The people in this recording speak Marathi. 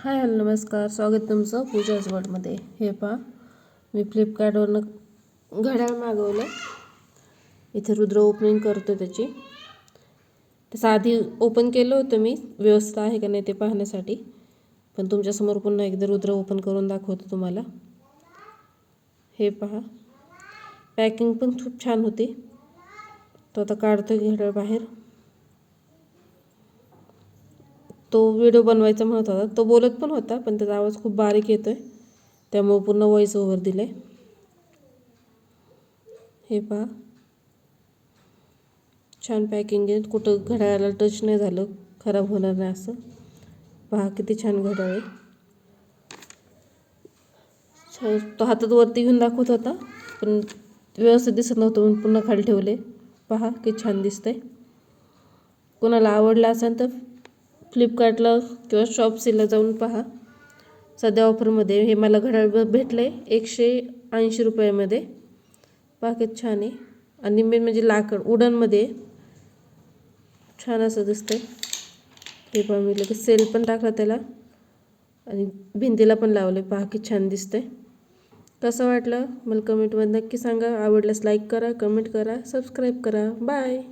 हाय हॅलो नमस्कार, स्वागत तुमचं पूजाज वर्ल्डमध्ये. हे पहा, मी फ्लिपकार्टवरनं घड्याळ मागवलं. इथे रुद्र ओपनिंग करतो त्याची. तसं आधी ओपन केलं होतं मी, व्यवस्थित आहे का नाही ते पाहण्यासाठी, पण तुमच्यासमोर पुन्हा एकदा रुद्र ओपन करून दाखवतो तुम्हाला. हे पहा, पॅकिंग पण खूप छान होती. तो आता काढतो घड्याळ बाहेर. तो व्हिडिओ बनवायचा म्हणत होता, तो बोलत पण होता, पण त्याचा आवाज खूप बारीक येतोय, त्यामुळे पूर्ण व्हॉइस ओव्हर दिले. हे पहा, छान पॅकिंग आहे, कुठं घड्याळाला टच नाही झालं, खराब होणार नाही असं. पहा किती छान घड्याळ आहे. तो हातात वरती घेऊन दाखवत होता, पण व्यवस्थित दिसत नव्हतं म्हणून पुन्हा खाली ठेवले. पहा किती छान दिसतंय. कोणाला आवडला असेल तर फ्लिपकार्टला किंवा शॉपसीला जाऊन पहा. सध्या ऑफरमध्ये हे मला घड्याळ भेटलं आहे 180 रुपयामध्ये. पहा किती छान आहे. आणि मेन म्हणजे लाकड वुडनमध्ये छान असं दिसतंय. हे पहा, मी लगेच सेल पण टाकला त्याला आणि भिंतीला पण लावले. पहा किती छान दिसतंय. कसं वाटलं मला कमेंटमध्ये नक्की सांगा. आवडल्यास लाईक करा, कमेंट करा, सबस्क्राईब करा. बाय.